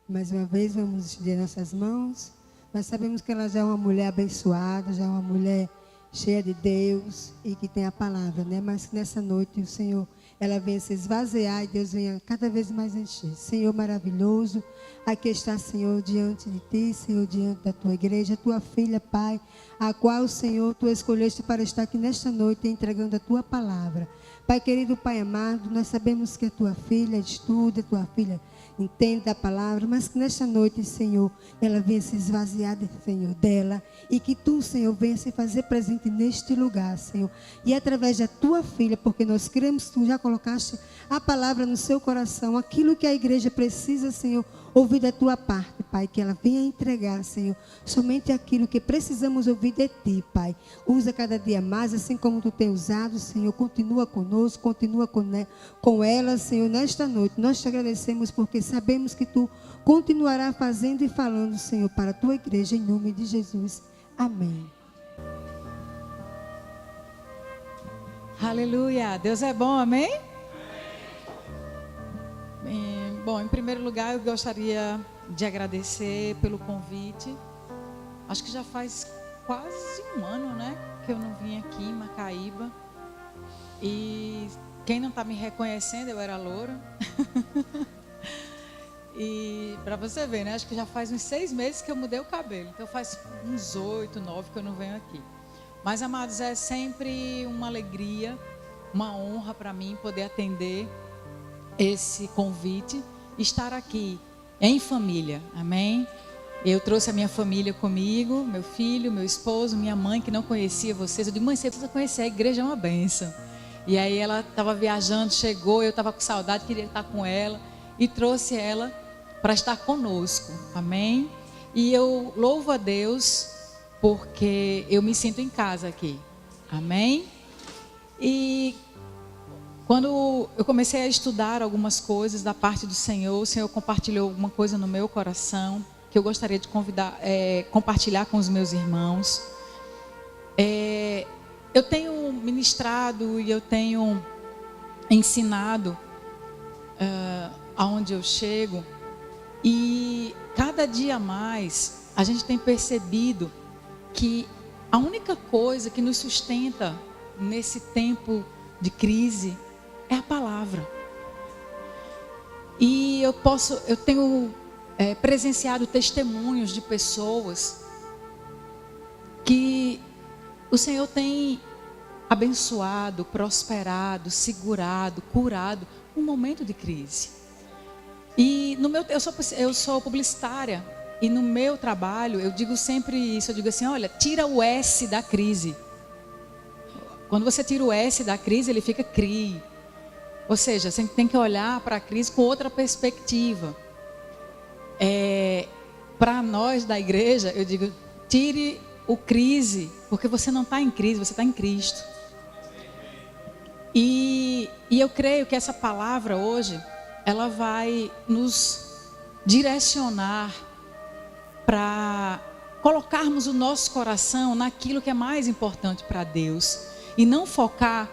Mais uma vez, vamos estender nossas mãos. Nós sabemos que ela já é uma mulher abençoada, já é uma mulher cheia de Deus e que tem a palavra, né? Mas que nessa noite o Senhor, ela venha se esvaziar e Deus venha cada vez mais encher. Senhor maravilhoso, aqui está, Senhor, diante de Ti, Senhor, diante da Tua igreja, Tua filha, Pai, a qual, Senhor, Tu escolheste para estar aqui nesta noite entregando a Tua palavra. Pai querido, Pai amado, nós sabemos que a Tua filha estuda, a Tua filha entende a palavra, mas que nesta noite, Senhor, ela venha se esvaziar, Senhor, dela, e que Tu, Senhor, venha se fazer presente neste lugar, Senhor, e através da Tua filha, porque nós cremos que Tu já colocaste a palavra no seu coração, aquilo que a igreja precisa, Senhor, ouvir da Tua parte, Pai, que ela venha entregar, Senhor, somente aquilo que precisamos ouvir de Ti, Pai. Usa cada dia mais, assim como Tu tem usado, Senhor, continua conosco, continua com ela, Senhor, nesta noite. Nós te agradecemos porque sabemos que Tu continuará fazendo e falando, Senhor, para a Tua igreja, em nome de Jesus. Amém. Aleluia, Deus é bom, amém? Bom, em primeiro lugar eu gostaria de agradecer pelo convite. Acho que já faz quase um ano, né, que eu não vim aqui em Macaíba. E quem não está me reconhecendo, eu era loura. E para você ver, né, acho que já faz uns 6 meses que eu mudei o cabelo. Então faz uns 8, 9 que eu não venho aqui. Mas, amados, é sempre uma alegria, uma honra para mim poder atender esse convite, estar aqui em família, amém? Eu trouxe a minha família comigo, meu filho, meu esposo, minha mãe que não conhecia vocês. Eu disse, mãe, você precisa conhecer, a igreja é uma bênção. E aí ela estava viajando, chegou, eu estava com saudade, queria estar com ela e trouxe ela para estar conosco, amém? E eu louvo a Deus porque eu me sinto em casa aqui, amém? E quando eu comecei a estudar algumas coisas da parte do Senhor, o Senhor compartilhou alguma coisa no meu coração que eu gostaria de compartilhar com os meus irmãos. Eu tenho ministrado e eu tenho ensinado aonde eu chego, e cada dia mais a gente tem percebido que a única coisa que nos sustenta nesse tempo de crise é a palavra. E eu tenho presenciado testemunhos de pessoas que o Senhor tem abençoado, prosperado, segurado, curado um momento de crise. E eu sou publicitária, e no meu trabalho eu digo sempre isso, eu digo assim, olha, tira o S da crise. Quando você tira o S da crise, ele fica CRI. Ou seja, você tem que olhar para a crise com outra perspectiva. Para nós da igreja, eu digo, tire o crise, porque você não está em crise, você está em Cristo. E eu creio que essa palavra hoje, ela vai nos direcionar para colocarmos o nosso coração naquilo que é mais importante para Deus. E não focar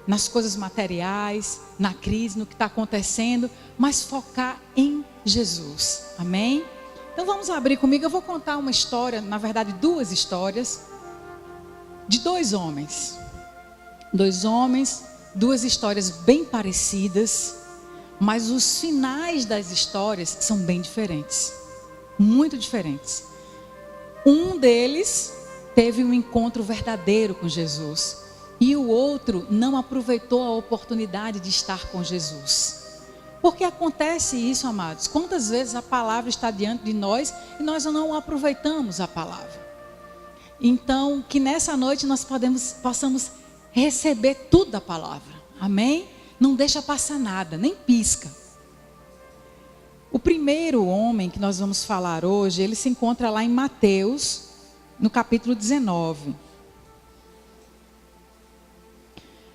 nas coisas materiais, na crise, no que está acontecendo, mas focar em Jesus. Amém? Então vamos abrir comigo. Eu vou contar uma história, na verdade 2 histórias, de 2 homens. 2 homens, 2 histórias bem parecidas, mas os finais das histórias são bem diferentes. Muito diferentes. Um deles teve um encontro verdadeiro com Jesus. E o outro não aproveitou a oportunidade de estar com Jesus. Porque acontece isso, amados. Quantas vezes a palavra está diante de nós e nós não aproveitamos a palavra. Então, que nessa noite nós possamos receber tudo da palavra. Amém? Não deixa passar nada, nem pisca. O primeiro homem que nós vamos falar hoje, ele se encontra lá em Mateus, no capítulo 19.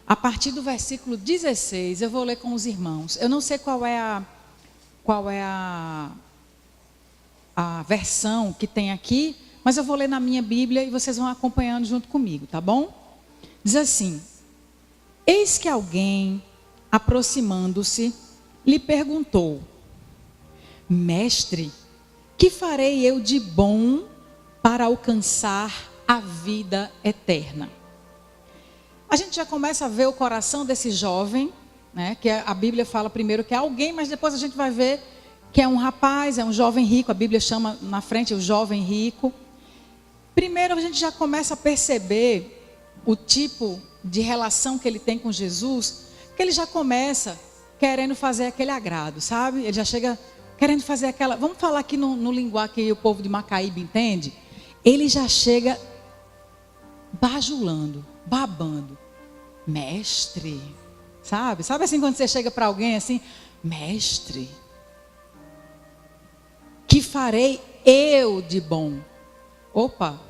A partir do versículo 16, eu vou ler com os irmãos. Eu não sei qual é a versão que tem aqui, mas eu vou ler na minha Bíblia e vocês vão acompanhando junto comigo, tá bom? Diz assim: eis que alguém, aproximando-se, lhe perguntou: mestre, Que farei eu de bom para alcançar a vida eterna? A gente já começa a ver o coração desse jovem, né? Que a Bíblia fala primeiro que é alguém, mas depois a gente vai ver que é um rapaz, é um jovem rico. A Bíblia chama na frente o jovem rico. Primeiro a gente já começa a perceber o tipo de relação que ele tem com Jesus, que ele já começa querendo fazer aquele agrado, sabe? Ele já chega querendo fazer aquela... Vamos falar aqui no linguagem que o povo de Macaíba entende? Ele já chega bajulando, babando. Mestre, sabe? Sabe assim quando você chega para alguém assim, mestre, que farei eu de bom? Opa,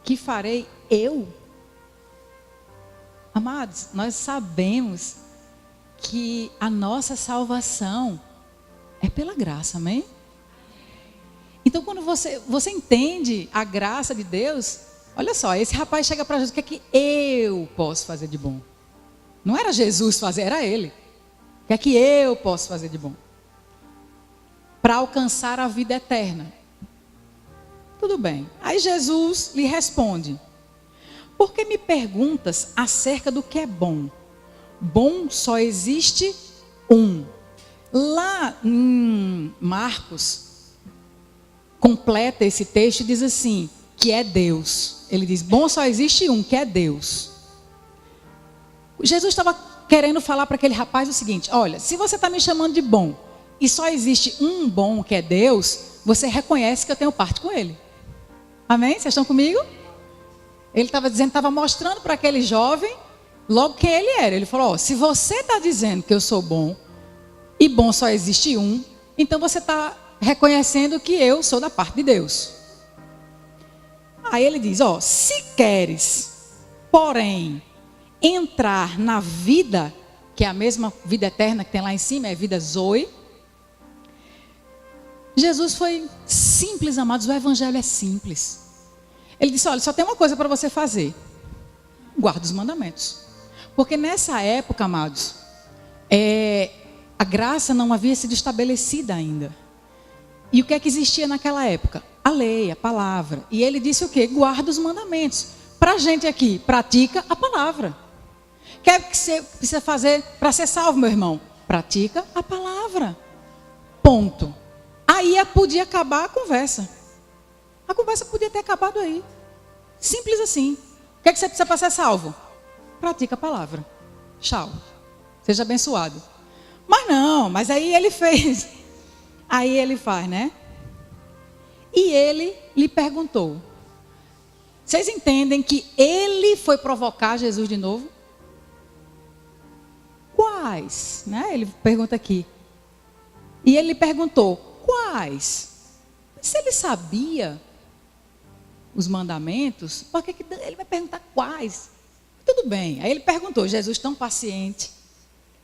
que farei eu? Amados, nós sabemos que a nossa salvação é pela graça, amém? Então quando você entende a graça de Deus, olha só, esse rapaz chega para Jesus, o que é que eu posso fazer de bom? Não era Jesus fazer, era ele. O que é que eu posso fazer de bom? Para alcançar a vida eterna. Tudo bem. Aí Jesus lhe responde: por que me perguntas acerca do que é bom? Bom só existe um. Lá em Marcos, completa esse texto e diz assim, que é Deus. Ele diz, bom só existe um, que é Deus. Jesus estava querendo falar para aquele rapaz o seguinte: olha, se você está me chamando de bom e só existe um bom, que é Deus, você reconhece que eu tenho parte com ele. Amém? Vocês estão comigo? Ele estava dizendo, estava mostrando para aquele jovem logo quem ele era. Ele falou, se você está dizendo que eu sou bom e bom só existe um, então você está reconhecendo que eu sou da parte de Deus. Aí ele diz, se queres, porém, entrar na vida, que é a mesma vida eterna que tem lá em cima, é vida Zoe. Jesus foi simples, amados, o evangelho é simples. Ele disse, olha, só tem uma coisa para você fazer. Guarda os mandamentos. Porque nessa época, amados, a graça não havia sido estabelecida ainda. E o que é que existia naquela época? A lei, a palavra. E ele disse o quê? Guarda os mandamentos. Para a gente aqui, pratica a palavra. O que é que você precisa fazer para ser salvo, meu irmão? Pratica a palavra. Ponto. Aí podia acabar a conversa. A conversa podia ter acabado aí. Simples assim. O que é que você precisa para ser salvo? Pratica a palavra. Tchau. Seja abençoado. Mas não, mas aí ele fez. Aí ele faz, né? E ele lhe perguntou. Vocês entendem que ele foi provocar Jesus de novo? Quais? Né? Ele pergunta aqui. E ele lhe perguntou, quais? Se ele sabia os mandamentos, por que ele vai perguntar quais? Tudo bem. Aí ele perguntou, Jesus tão paciente.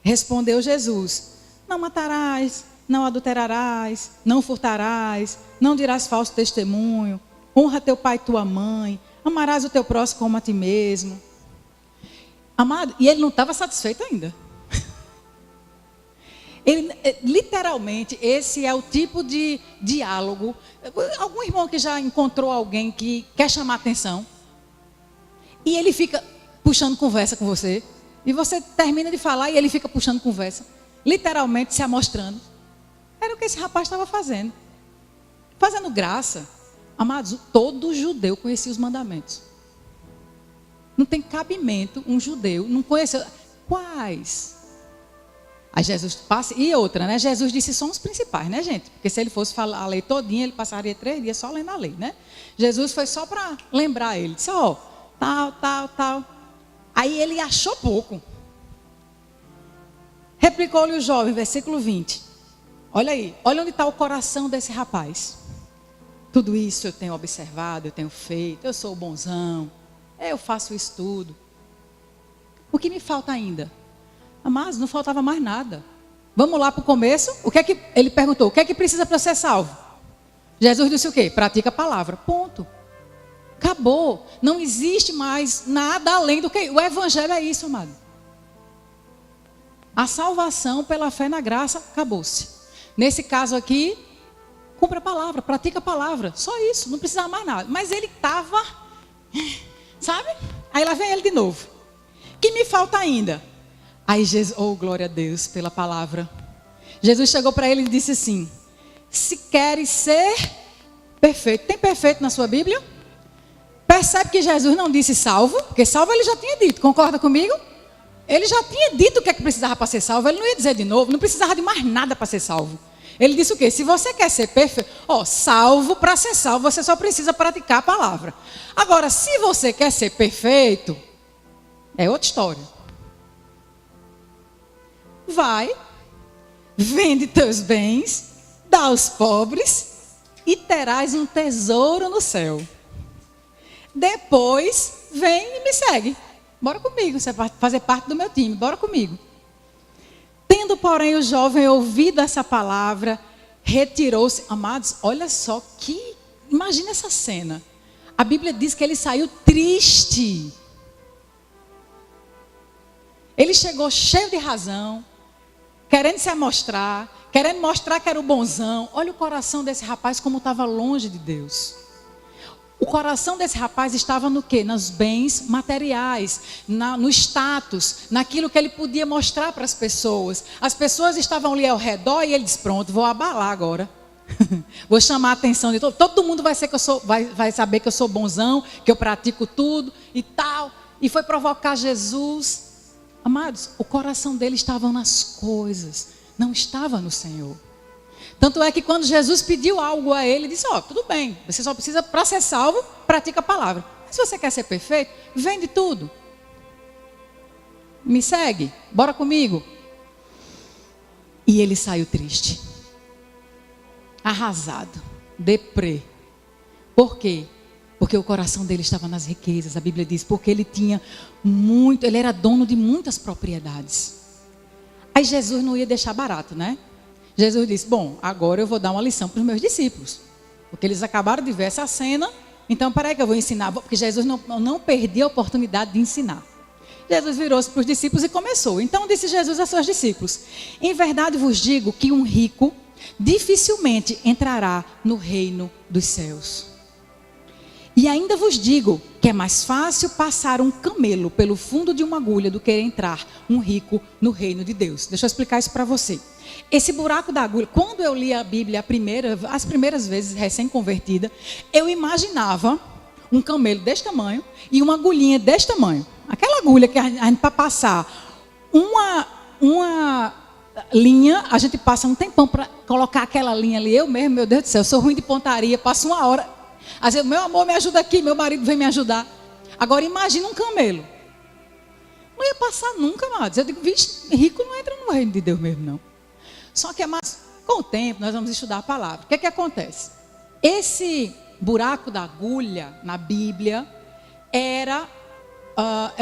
Respondeu Jesus, não matarás, não adulterarás, não furtarás, não dirás falso testemunho, honra teu pai e tua mãe, amarás o teu próximo como a ti mesmo. Amado, e ele não estava satisfeito ainda. Ele, literalmente, esse é o tipo de diálogo. Algum irmão que já encontrou alguém que quer chamar atenção e ele fica puxando conversa com você, e você termina de falar e ele fica puxando conversa, literalmente se amostrando. Era o que esse rapaz estava fazendo. Fazendo graça. Amados, todo judeu conhecia os mandamentos. Não tem cabimento um judeu não conhecer. Quais? Aí Jesus passa, e outra, né? Jesus disse só os principais, né, gente? Porque se ele fosse falar a lei todinha, ele passaria 3 dias só lendo a lei, né? Jesus foi só para lembrar ele. Disse, tal. Aí ele achou pouco. Replicou-lhe o jovem, versículo 20. Olha aí, olha onde está o coração desse rapaz. Tudo isso eu tenho observado, eu tenho feito, eu sou bonzão, eu faço isso tudo. O que me falta ainda? Mas não faltava mais nada. Vamos lá para o começo. O que é que ele perguntou? O que é que precisa para ser salvo? Jesus disse o quê? Pratica a palavra. Ponto. Acabou. Não existe mais nada além do que... O evangelho é isso, amado. A salvação pela fé na graça acabou-se. Nesse caso aqui, cumpre a palavra, pratica a palavra. Só isso, não precisava mais nada. Mas ele estava, sabe? Aí lá vem ele de novo. O que me falta ainda? Aí Jesus, oh glória a Deus pela palavra. Jesus chegou para ele e disse assim: se queres ser perfeito. Tem perfeito na sua Bíblia? Percebe que Jesus não disse salvo, porque salvo ele já tinha dito, concorda comigo? Ele já tinha dito o que é que precisava para ser salvo, ele não ia dizer de novo, não precisava de mais nada para ser salvo. Ele disse o quê? Se você quer ser perfeito, salvo, para ser salvo você só precisa praticar a palavra. Agora, se você quer ser perfeito, é outra história. Vai, vende teus bens, dá aos pobres e terás um tesouro no céu. Depois, vem e me segue. Bora comigo, você vai fazer parte do meu time, bora comigo. Tendo, porém, o jovem ouvido essa palavra, retirou-se. Amados, olha só imagina essa cena. A Bíblia diz que ele saiu triste. Ele chegou cheio de razão, querendo se amostrar, querendo mostrar que era o bonzão. Olha o coração desse rapaz como estava longe de Deus. O coração desse rapaz estava no quê? Nos bens materiais, no status, naquilo que ele podia mostrar para as pessoas. As pessoas estavam ali ao redor e ele disse: pronto, vou abalar agora. Vou chamar a atenção de todo mundo, vai saber que eu sou bonzão, que eu pratico tudo e tal. E foi provocar Jesus. Amados, o coração dele estava nas coisas, não estava no Senhor. Tanto é que quando Jesus pediu algo a ele, ele disse: tudo bem, você só precisa, para ser salvo, pratica a palavra. Mas se você quer ser perfeito, vende tudo. Me segue, bora comigo. E ele saiu triste, arrasado, deprê. Por quê? Porque o coração dele estava nas riquezas. A Bíblia diz, porque ele tinha muito, ele era dono de muitas propriedades. Aí Jesus não ia deixar barato, né? Jesus disse: bom, agora eu vou dar uma lição para os meus discípulos, porque eles acabaram de ver essa cena. Então, peraí que eu vou ensinar, porque Jesus não perdia a oportunidade de ensinar. Jesus virou-se para os discípulos e começou. Então disse Jesus a seus discípulos: em verdade vos digo que um rico dificilmente entrará no reino dos céus. E ainda vos digo que é mais fácil passar um camelo pelo fundo de uma agulha do que entrar um rico no reino de Deus. Deixa eu explicar isso para você. Esse buraco da agulha, quando eu li a Bíblia as primeiras vezes recém-convertida, eu imaginava um camelo deste tamanho e uma agulhinha deste tamanho. Aquela agulha que a gente, para passar uma linha, a gente passa um tempão para colocar aquela linha ali. Eu mesmo, meu Deus do céu, eu sou ruim de pontaria, passo uma hora. Às vezes, meu amor, me ajuda aqui, meu marido vem me ajudar. Agora imagina um camelo. Não ia passar nunca, amados. Eu digo, vixe, rico não entra no reino de Deus mesmo, não. Só que, amados, com o tempo, nós vamos estudar a palavra. O que é que acontece? Esse buraco da agulha na Bíblia é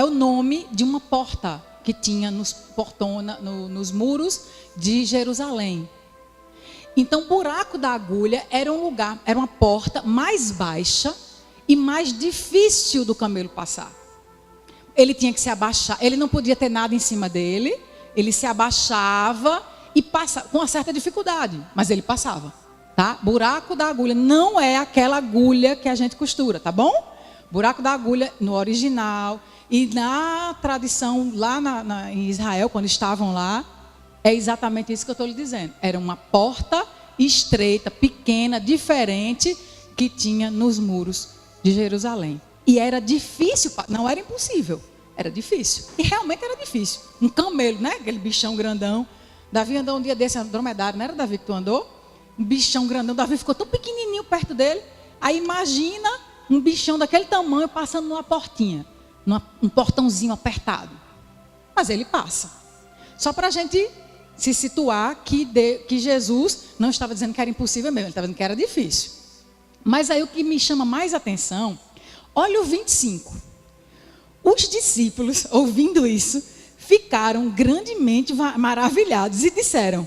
o nome de uma porta que tinha nos muros de Jerusalém. Então, o buraco da agulha era um lugar, era uma porta mais baixa e mais difícil do camelo passar. Ele tinha que se abaixar, ele não podia ter nada em cima dele, ele se abaixava e passava com uma certa dificuldade, mas ele passava, tá? Buraco da agulha não é aquela agulha que a gente costura, tá bom? Buraco da agulha no original e na tradição lá em Israel, quando estavam lá, é exatamente isso que eu estou lhe dizendo. Era uma porta estreita, pequena, diferente, que tinha nos muros de Jerusalém. E era difícil, não era impossível, era difícil. E realmente era difícil. Um camelo, né? Aquele bichão grandão. Davi andou um dia desse, dromedário, não era Davi que tu andou? Um bichão grandão, Davi ficou tão pequenininho perto dele. Aí imagina um bichão daquele tamanho passando numa portinha, um portãozinho apertado. Mas ele passa. Só para a gente se situar que Jesus não estava dizendo que era impossível mesmo, ele estava dizendo que era difícil. Mas aí o que me chama mais atenção, olha o 25. Os discípulos, ouvindo isso, ficaram grandemente maravilhados e disseram: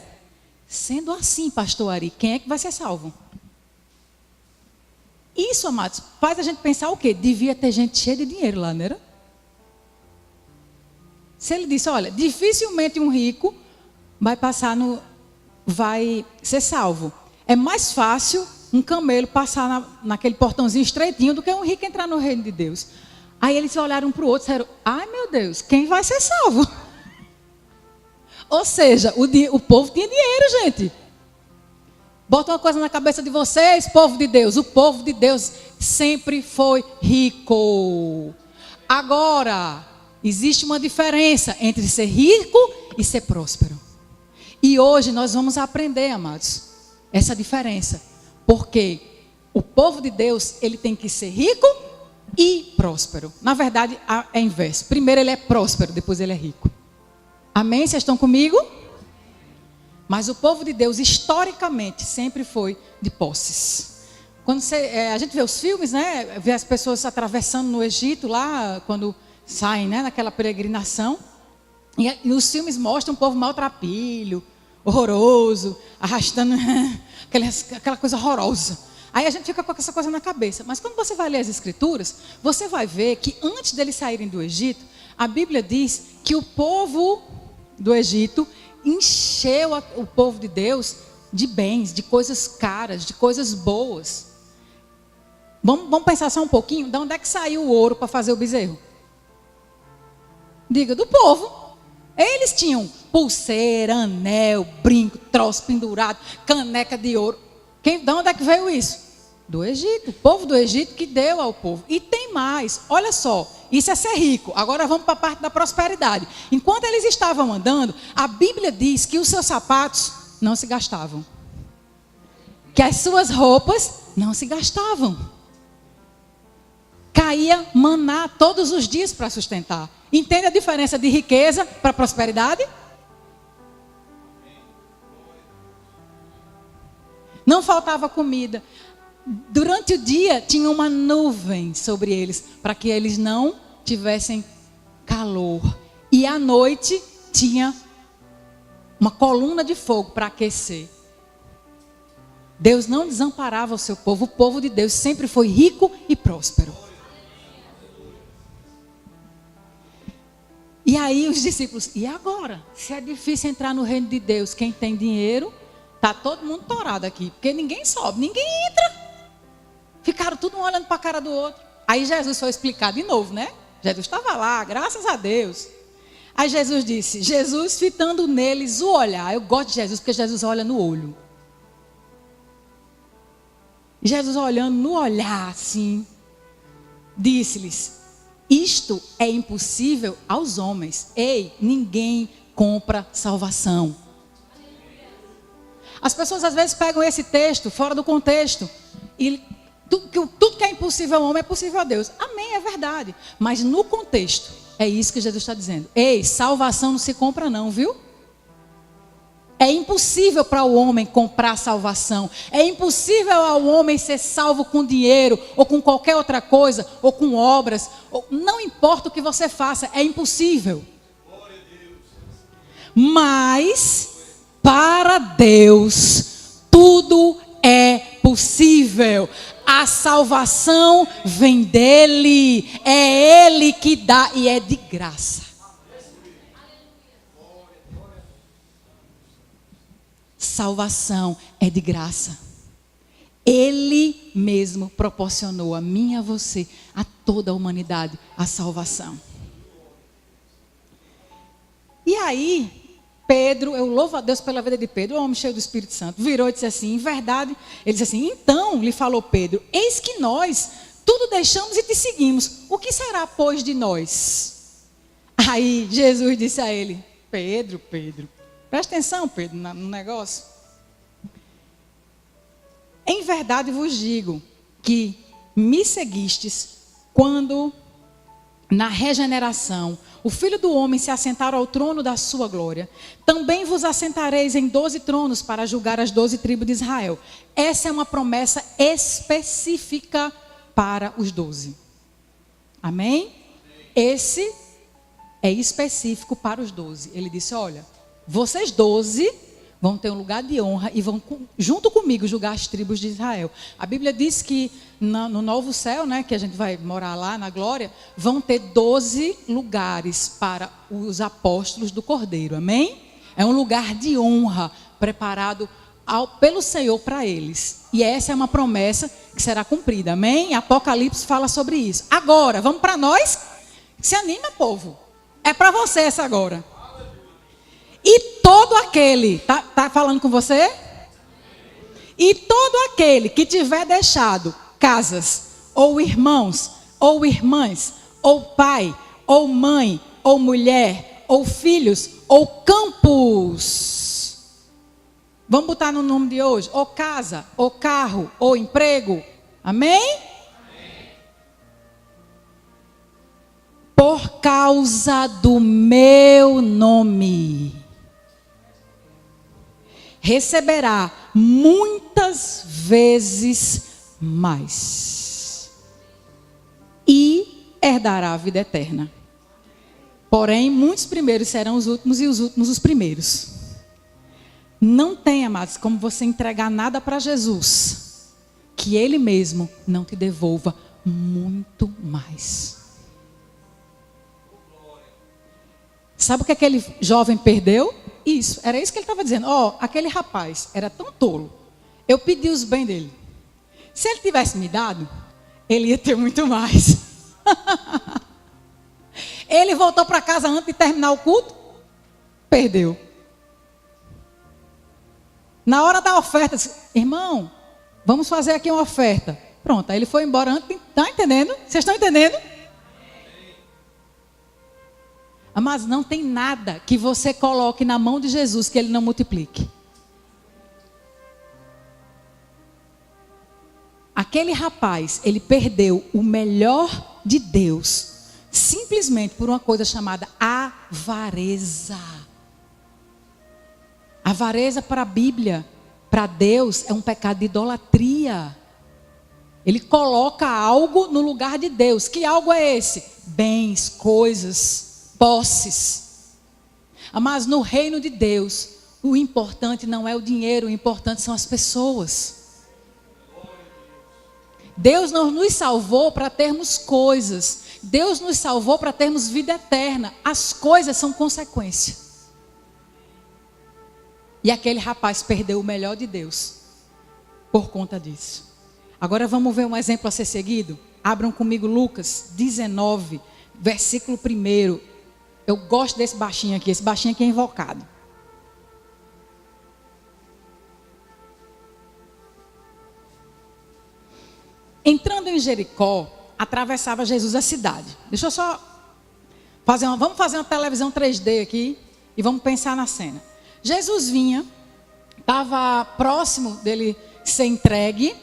sendo assim, pastor Ari, quem é que vai ser salvo? Isso, amados, faz a gente pensar o quê? Devia ter gente cheia de dinheiro lá, não era? Se ele disse, olha, dificilmente um rico vai ser salvo. é mais fácil um camelo passar naquele portãozinho estreitinho do que um rico entrar no reino de Deus. Aí eles olharam para o outro e disseram, ai meu Deus, quem vai ser salvo? Ou seja, o povo tinha dinheiro, gente. Bota uma coisa na cabeça de vocês, povo de Deus. O povo de Deus sempre foi rico. Agora, existe uma diferença entre ser rico e ser próspero. E hoje nós vamos aprender, amados, essa diferença. Porque o povo de Deus, ele tem que ser rico e próspero. Na verdade, é inverso. Primeiro ele é próspero, depois ele é rico. Amém? Vocês estão comigo? Mas o povo de Deus, historicamente, sempre foi de posses. Quando a gente vê os filmes, né? Vê as pessoas atravessando no Egito, lá, quando saem, né, naquela peregrinação. E os filmes mostram um povo maltrapilho, horroroso, arrastando aquela coisa horrorosa. Aí a gente fica com essa coisa na cabeça. Mas quando você vai ler as Escrituras, você vai ver que antes deles saírem do Egito, a Bíblia diz que o povo do Egito encheu o povo de Deus de bens, de coisas caras, de coisas boas. Vamos pensar só um pouquinho, de onde é que saiu o ouro para fazer o bezerro? Diga, do povo. Eles tinham pulseira, anel, brinco, troço pendurado, caneca de ouro. De onde é que veio isso? Do Egito. O povo do Egito que deu ao povo. E tem mais, olha só, isso é ser rico. Agora vamos para a parte da prosperidade. Enquanto eles estavam andando, a Bíblia diz que os seus sapatos não se gastavam. Que as suas roupas não se gastavam. Caía maná todos os dias para sustentar. Entende a diferença de riqueza para prosperidade? Não faltava comida. Durante o dia tinha uma nuvem sobre eles, para que eles não tivessem calor. E à noite tinha uma coluna de fogo para aquecer. Deus não desamparava o seu povo. O povo de Deus sempre foi rico e próspero. E aí os discípulos, e agora? Se é difícil entrar no reino de Deus, quem tem dinheiro, está todo mundo torado aqui, porque ninguém sobe, ninguém entra. Ficaram tudo um olhando para a cara do outro. Aí Jesus foi explicar de novo, né? Jesus estava lá, graças a Deus. Aí Jesus disse, Jesus fitando neles o olhar. Eu gosto de Jesus, porque Jesus olha no olho. Jesus olhando no olhar, assim, disse-lhes, isto é impossível aos homens. Ei, ninguém compra salvação. As pessoas às vezes pegam esse texto fora do contexto. E tudo que é impossível ao homem é possível a Deus. Amém, é verdade. Mas no contexto, é isso que Jesus está dizendo. Ei, salvação não se compra não, viu? É impossível para o homem comprar salvação. É impossível ao homem ser salvo com dinheiro, ou com qualquer outra coisa, ou com obras. Não importa o que você faça, é impossível. Mas, para Deus, tudo é possível. A salvação vem dele. É ele que dá e é de graça. Salvação é de graça. Ele mesmo proporcionou a mim e a você, a toda a humanidade, a salvação. E aí, Pedro, eu louvo a Deus pela vida de Pedro, um homem cheio do Espírito Santo, virou e disse assim, em verdade, ele disse assim, então, lhe falou Pedro, eis que nós tudo deixamos e te seguimos, o que será, pois, de nós? Aí, Jesus disse a ele, Pedro, presta atenção, Pedro, no negócio. Em verdade vos digo que me seguistes quando, na regeneração, o Filho do Homem se assentar ao trono da sua glória. Também vos assentareis em 12 tronos para julgar as 12 tribos de Israel. Essa é uma promessa específica para os 12. Amém? Esse é específico para os 12. Ele disse, olha, vocês 12 vão ter um lugar de honra e vão junto comigo julgar as tribos de Israel. A Bíblia diz que no novo céu, né, que a gente vai morar lá na glória, vão ter 12 lugares para os apóstolos do Cordeiro. Amém? É um lugar de honra preparado pelo Senhor para eles. E essa é uma promessa que será cumprida. Amém? Apocalipse fala sobre isso. Agora, vamos para nós. Se anima, povo. É para você essa agora. E todo aquele, tá falando com você? E todo aquele que tiver deixado casas, ou irmãos, ou irmãs, ou pai, ou mãe, ou mulher, ou filhos, ou campos. Vamos botar no nome de hoje. Ou casa, ou carro, ou emprego. Amém? Por causa do meu nome, receberá muitas vezes mais e herdará a vida eterna. Porém, muitos primeiros serão os últimos e os últimos os primeiros. Não tem, amados, como você entregar nada para Jesus, que Ele mesmo não te devolva muito mais. Sabe o que aquele jovem perdeu? Isso, era isso que ele estava dizendo. Aquele rapaz era tão tolo. Eu pedi os bens dele. Se ele tivesse me dado, ele ia ter muito mais. Ele voltou para casa antes de terminar o culto, perdeu. Na hora da oferta, disse, irmão, vamos fazer aqui uma oferta. Pronto, aí ele foi embora antes. Está entendendo? Vocês estão entendendo? Mas não tem nada que você coloque na mão de Jesus que Ele não multiplique. Aquele rapaz, ele perdeu o melhor de Deus, simplesmente por uma coisa chamada avareza. Avareza para a Bíblia, para Deus, é um pecado de idolatria. Ele coloca algo no lugar de Deus. Que algo é esse? Bens, coisas, posses. Mas no reino de Deus, o importante não é o dinheiro, o importante são as pessoas. Deus não nos salvou para termos coisas. Deus nos salvou para termos vida eterna. As coisas são consequência. E aquele rapaz perdeu o melhor de Deus por conta disso. Agora vamos ver um exemplo a ser seguido? Abram comigo Lucas 19, versículo 1. Eu gosto desse baixinho aqui. Esse baixinho aqui é invocado. Entrando em Jericó, atravessava Jesus a cidade. Deixa eu só vamos fazer uma televisão 3D aqui e vamos pensar na cena. Jesus vinha, estava próximo dele ser entregue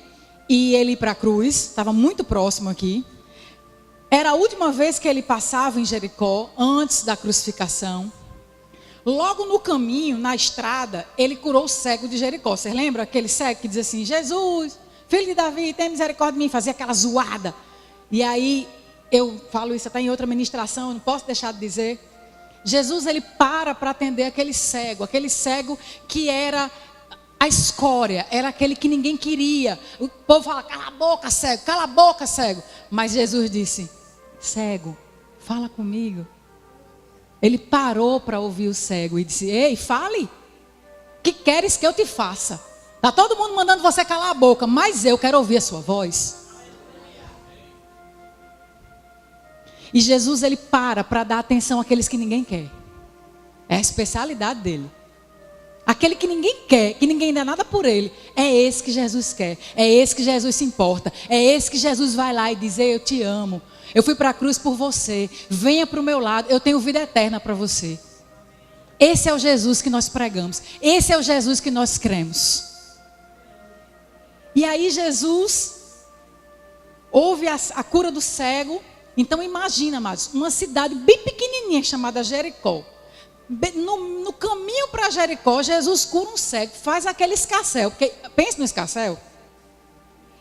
e ele ir para a cruz, estava muito próximo aqui. Era a última vez que ele passava em Jericó, antes da crucificação. Logo no caminho, na estrada, ele curou o cego de Jericó. Vocês lembram aquele cego que diz assim, Jesus, filho de Davi, tem misericórdia de mim, fazia aquela zoada. E aí, eu falo isso até em outra ministração, eu não posso deixar de dizer. Jesus, ele para atender aquele cego que era a escória, era aquele que ninguém queria. O povo fala, cala a boca, cego. Mas Jesus disse, cego, fala comigo. Ele parou para ouvir o cego e disse, ei, fale, o que queres que eu te faça? Está todo mundo mandando você calar a boca, mas eu quero ouvir a sua voz. E Jesus, ele para dar atenção àqueles que ninguém quer. É a especialidade dele. Aquele que ninguém quer, que ninguém dá nada por ele, é esse que Jesus quer. É esse que Jesus se importa. É esse que Jesus vai lá e diz, eu te amo. Eu fui para a cruz por você. Venha para o meu lado, eu tenho vida eterna para você. Esse é o Jesus que nós pregamos. Esse é o Jesus que nós cremos. E aí Jesus houve a cura do cego. Então imagina, amados, uma cidade bem pequenininha chamada Jericó. No caminho para Jericó, Jesus cura um cego, faz aquele escarcéu. Pensa no escarcéu.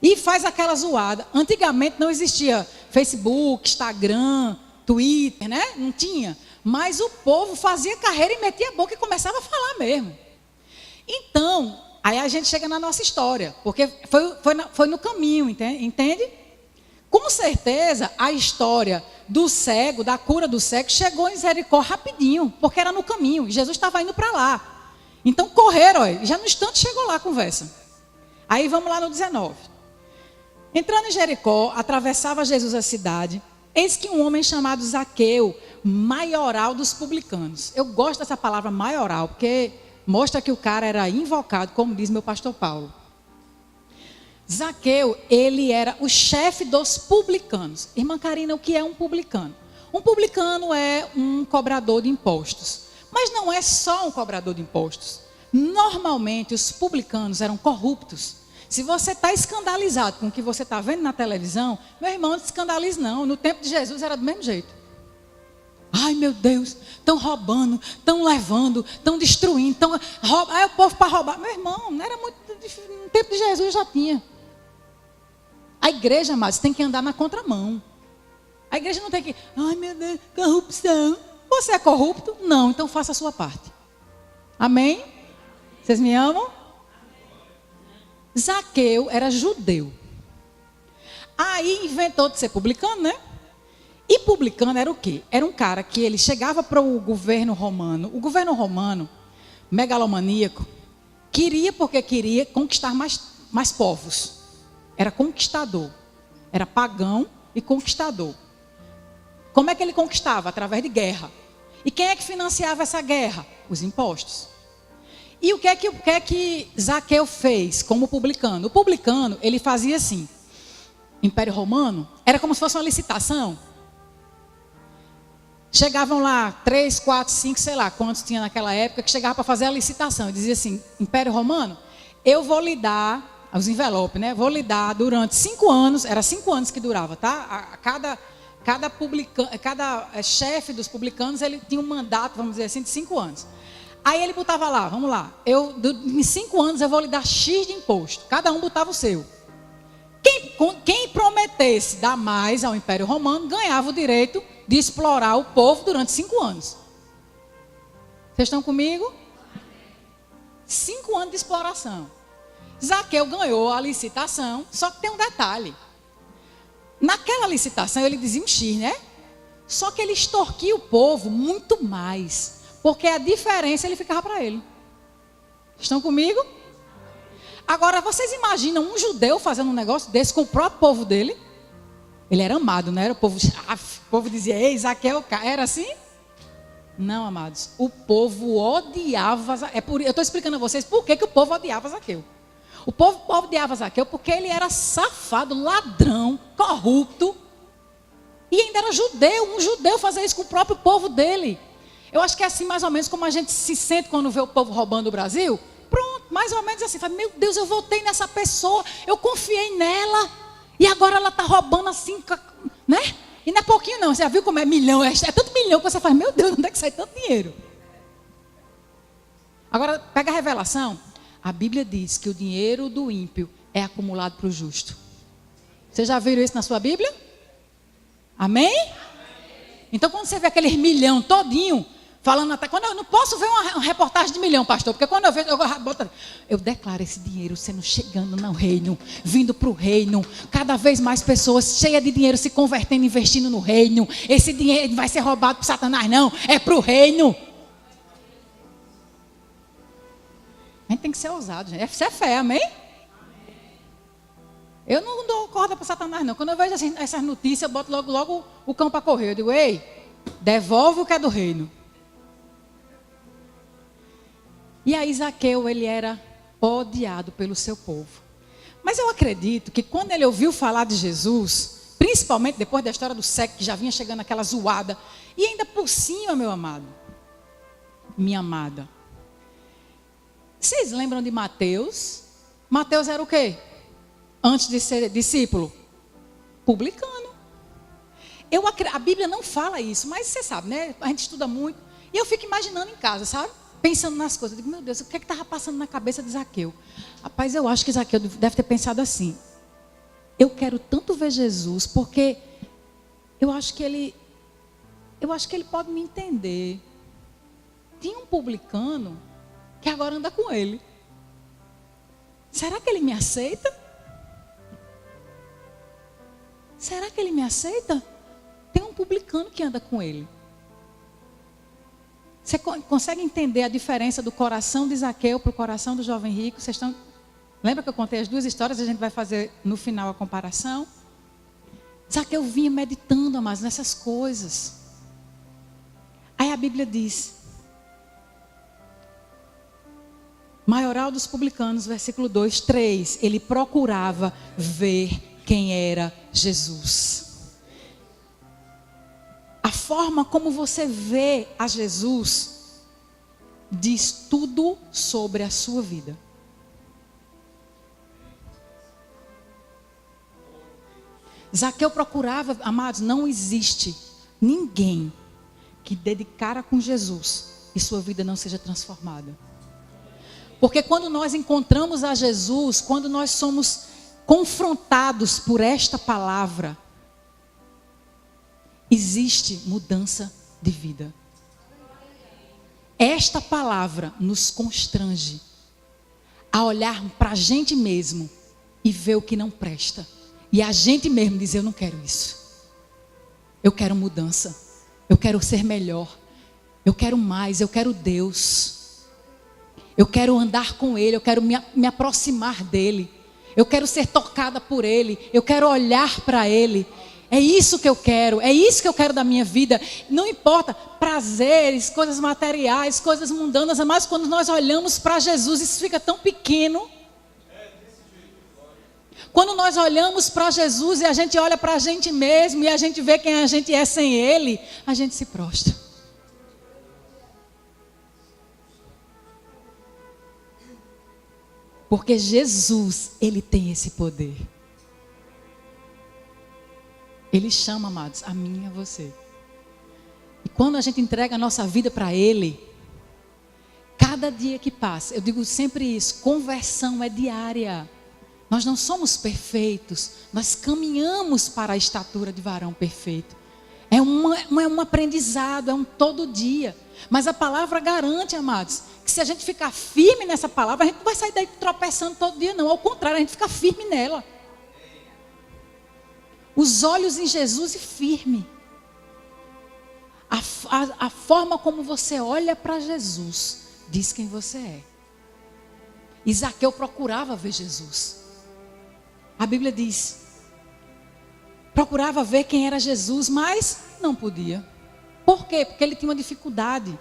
E faz aquela zoada. Antigamente não existia Facebook, Instagram, Twitter, né? Não tinha. Mas o povo fazia carreira e metia a boca e começava a falar mesmo. Então, aí a gente chega na nossa história. Porque foi no caminho, entende? Com certeza, a história do cego, da cura do cego, chegou em Jericó rapidinho, porque era no caminho. Jesus estava indo para lá. Então correram, ó, já no instante chegou lá a conversa. Aí vamos lá no 19. Entrando em Jericó, atravessava Jesus a cidade. Eis que um homem chamado Zaqueu, maioral dos publicanos. Eu gosto dessa palavra maioral, porque mostra que o cara era invocado, como diz meu pastor Paulo. Zaqueu, ele era o chefe dos publicanos. Irmã Karina, o que é um publicano? Um publicano é um cobrador de impostos. Mas não é só um cobrador de impostos. Normalmente os publicanos eram corruptos. Se você está escandalizado com o que você está vendo na televisão, meu irmão, não se escandalize não. No tempo de Jesus era do mesmo jeito. Ai meu Deus, estão roubando, estão levando, estão destruindo, aí o povo para roubar. Meu irmão, não era muito difícil. No tempo de Jesus já tinha. A igreja, amados, tem que andar na contramão. A igreja não tem que, ai meu Deus, corrupção. Você é corrupto? Não, então faça a sua parte. Amém? Vocês me amam? Zaqueu era judeu. Aí inventou de ser publicano, né? E publicano era o quê? Era um cara que ele chegava para o governo romano. O governo romano, megalomaníaco, queria porque queria conquistar mais povos. Era conquistador. Era pagão e conquistador. Como é que ele conquistava? Através de guerra. E quem é que financiava essa guerra? Os impostos. E o que é que Zaqueu fez como publicano? O publicano, ele fazia assim. Império Romano, era como se fosse uma licitação. Chegavam lá 3, 4, 5, sei lá quantos tinha naquela época, que chegava para fazer a licitação. E dizia assim, Império Romano, eu vou lhe dar, os envelopes, né? Vou lhe dar durante 5 anos, era 5 anos que durava, tá? Cada chefe dos publicanos, ele tinha um mandato, vamos dizer assim, de 5 anos. Aí ele botava lá, vamos lá, em 5 anos eu vou lhe dar X de imposto. Cada um botava o seu. Quem prometesse dar mais ao Império Romano, ganhava o direito de explorar o povo durante 5 anos. Vocês estão comigo? 5 anos de exploração. Zaqueu ganhou a licitação, só que tem um detalhe. Naquela licitação ele dizia um X, né? Só que ele extorquia o povo muito mais. Porque a diferença ele ficava para ele. Estão comigo? Agora, vocês imaginam um judeu fazendo um negócio desse com o próprio povo dele? Ele era amado, não era? O povo dizia, ei, Zaqueu, era assim? Não, amados. O povo odiava Zaqueu. Eu estou explicando a vocês por que o povo odiava Zaqueu. O povo odiava Zaqueu porque ele era safado, ladrão, corrupto. E ainda era judeu. Um judeu fazer isso com o próprio povo dele. Eu acho que é assim mais ou menos como a gente se sente quando vê o povo roubando o Brasil. Pronto, mais ou menos assim. Fala, meu Deus, eu votei nessa pessoa, eu confiei nela. E agora ela está roubando assim, né? E não é pouquinho não, você já viu como é milhão? É tanto milhão que você faz, meu Deus, onde é que sai tanto dinheiro? Agora, pega a revelação. A Bíblia diz que o dinheiro do ímpio é acumulado para o justo. Vocês já viram isso na sua Bíblia? Amém? Então, quando você vê aqueles milhão todinho, falando até... Quando eu não posso ver uma reportagem de milhão, pastor, porque quando eu vejo, eu declaro esse dinheiro sendo chegando no reino, vindo para o reino, cada vez mais pessoas cheias de dinheiro se convertendo, investindo no reino. Esse dinheiro não vai ser roubado por Satanás, não, é para o reino. A gente tem que ser ousado, gente. Isso é fé, amém? Eu não dou corda para Satanás, não. Quando eu vejo essas notícias, eu boto logo o cão para correr. Eu digo, ei, devolve o que é do reino. E aí Zaqueu, ele era odiado pelo seu povo. Mas eu acredito que quando ele ouviu falar de Jesus, principalmente depois da história do século, que já vinha chegando aquela zoada, e ainda por cima, meu amado, minha amada, vocês lembram de Mateus? Mateus era o quê? Antes de ser discípulo? Publicano. A Bíblia não fala isso, mas você sabe, né? A gente estuda muito. E eu fico imaginando em casa, sabe? Pensando nas coisas. Eu digo, meu Deus, o que estava passando na cabeça de Zaqueu? Rapaz, eu acho que Zaqueu deve ter pensado assim. Eu quero tanto ver Jesus, porque eu acho que ele pode me entender. Tinha um publicano que agora anda com ele. Será que ele me aceita? Será que ele me aceita? Tem um publicano que anda com ele. Você consegue entender a diferença do coração de Zaqueu para o coração do jovem rico? Lembra que eu contei as duas histórias? A gente vai fazer no final a comparação. Zaqueu vinha meditando, amados, nessas coisas. Aí a Bíblia diz, maioral dos publicanos, versículo 2, 3, ele procurava ver quem era Jesus. A forma como você vê a Jesus diz tudo sobre a sua vida. Zaqueu procurava, amados, não existe ninguém que dedicara com Jesus e sua vida não seja transformada. Porque quando nós encontramos a Jesus, quando nós somos confrontados por esta palavra, existe mudança de vida. Esta palavra nos constrange a olhar para a gente mesmo e ver o que não presta. E a gente mesmo diz, eu não quero isso. Eu quero mudança. Eu quero ser melhor. Eu quero mais, eu quero Deus. Eu quero andar com Ele, eu quero me aproximar dEle. Eu quero ser tocada por Ele. Eu quero olhar para Ele. É isso que eu quero, é isso que eu quero da minha vida. Não importa, prazeres, coisas materiais, coisas mundanas, mas quando nós olhamos para Jesus, isso fica tão pequeno. Quando nós olhamos para Jesus e a gente olha para a gente mesmo e a gente vê quem a gente é sem Ele, a gente se prostra. Porque Jesus, Ele tem esse poder. Ele chama, amados, a mim e a você. E quando a gente entrega a nossa vida para Ele, cada dia que passa, eu digo sempre isso, conversão é diária. Nós não somos perfeitos, nós caminhamos para a estatura de varão perfeito. É um aprendizado, é um todo dia. Mas a palavra garante, amados, que se a gente ficar firme nessa palavra, a gente não vai sair daí tropeçando todo dia, não. Ao contrário, a gente fica firme nela. Os olhos em Jesus e firme. A forma como você olha para Jesus diz quem você é. E Zaqueu procurava ver Jesus. A Bíblia diz, procurava ver quem era Jesus, mas não podia. Por quê? Porque ele tinha uma dificuldade.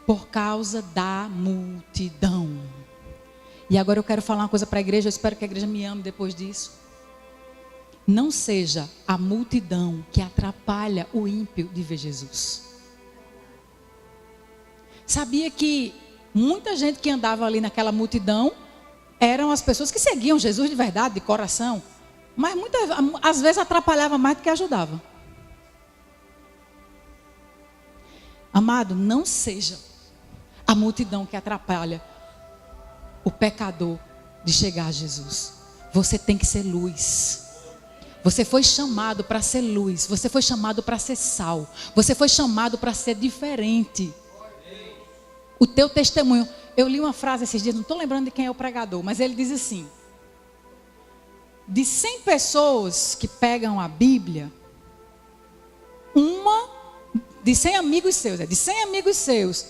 Por causa da multidão. E agora eu quero falar uma coisa para a igreja, eu espero que a igreja me ame depois disso. Não seja a multidão que atrapalha o ímpio de ver Jesus. Sabia que muita gente que andava ali naquela multidão eram as pessoas que seguiam Jesus de verdade, de coração. Mas às vezes atrapalhava mais do que ajudava. Amado, não seja a multidão que atrapalha o pecador de chegar a Jesus. Você tem que ser luz. Você foi chamado para ser luz. Você foi chamado para ser sal. Você foi chamado para ser diferente. O teu testemunho. Eu li uma frase esses dias, não estou lembrando de quem é o pregador, mas ele diz assim: de 100 pessoas que pegam a Bíblia, de 100 amigos seus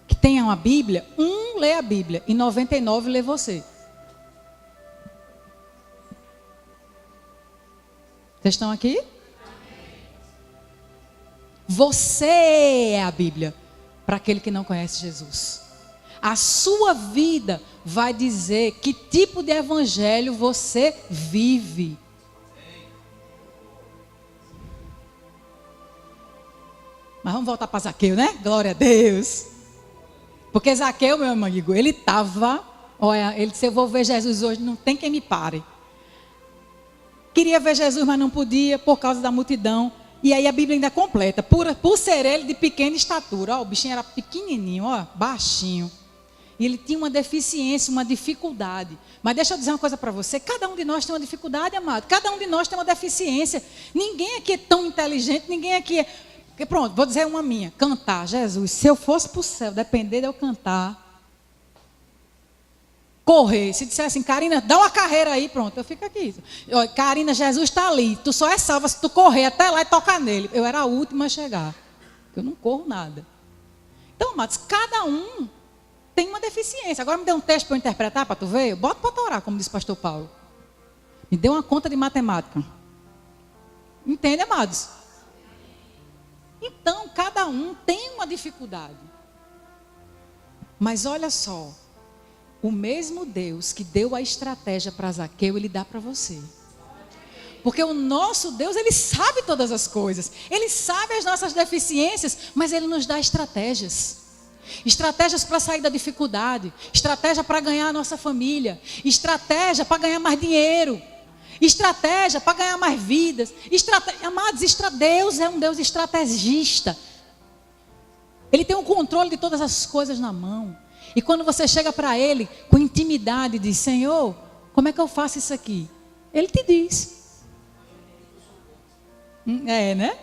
que tenham a Bíblia, um lê a Bíblia e 99 lê você. Vocês estão aqui? Você é a Bíblia para aquele que não conhece Jesus. A sua vida vai dizer que tipo de evangelho você vive. Mas vamos voltar para Zaqueu, né? Glória a Deus. Porque Zaqueu, meu amigo, ele estava... Olha, ele disse, eu vou ver Jesus hoje, não tem quem me pare. Queria ver Jesus, mas não podia por causa da multidão. E aí a Bíblia ainda completa. Por ser ele de pequena estatura. Ó, o bichinho era pequenininho, ó, baixinho. E ele tinha uma deficiência, uma dificuldade. Mas deixa eu dizer uma coisa para você. Cada um de nós tem uma dificuldade, amado. Cada um de nós tem uma deficiência. Ninguém aqui é tão inteligente, ninguém aqui é... Porque pronto, vou dizer uma minha. Cantar, Jesus, se eu fosse para o céu, depender de eu cantar. Correr, se disser assim, Karina, dá uma carreira aí, pronto, eu fico aqui. Karina, Jesus está ali, tu só é salva se tu correr até lá e tocar nele. Eu era a última a chegar, porque eu não corro nada. Então, amados, cada um tem uma deficiência. Agora me dê um texto para eu interpretar, para tu ver. Bota para tu orar, como disse o pastor Paulo. Me dê uma conta de matemática. Entende, amados? Então, cada um tem uma dificuldade. Mas olha só. O mesmo Deus que deu a estratégia para Zaqueu, Ele dá para você. Porque o nosso Deus, Ele sabe todas as coisas. Ele sabe as nossas deficiências, mas Ele nos dá estratégias. Estratégias para sair da dificuldade. Estratégia para ganhar a nossa família. Estratégia para ganhar mais dinheiro. Estratégia para ganhar mais vidas. Amados, Deus é um Deus estrategista. Ele tem o controle de todas as coisas na mão. E quando você chega para Ele com intimidade e diz, Senhor, como é que eu faço isso aqui? Ele te diz. É, né?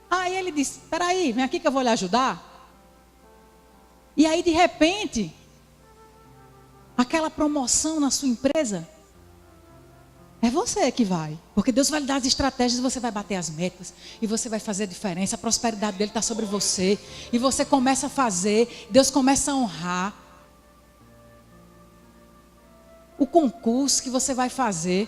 Aí Ele diz, espera aí, vem aqui que eu vou lhe ajudar. E aí de repente, aquela promoção na sua empresa, é você que vai. Porque Deus vai lhe dar as estratégias e você vai bater as metas. E você vai fazer a diferença. A prosperidade dele está sobre você. E você começa a fazer. Deus começa a honrar. O concurso que você vai fazer.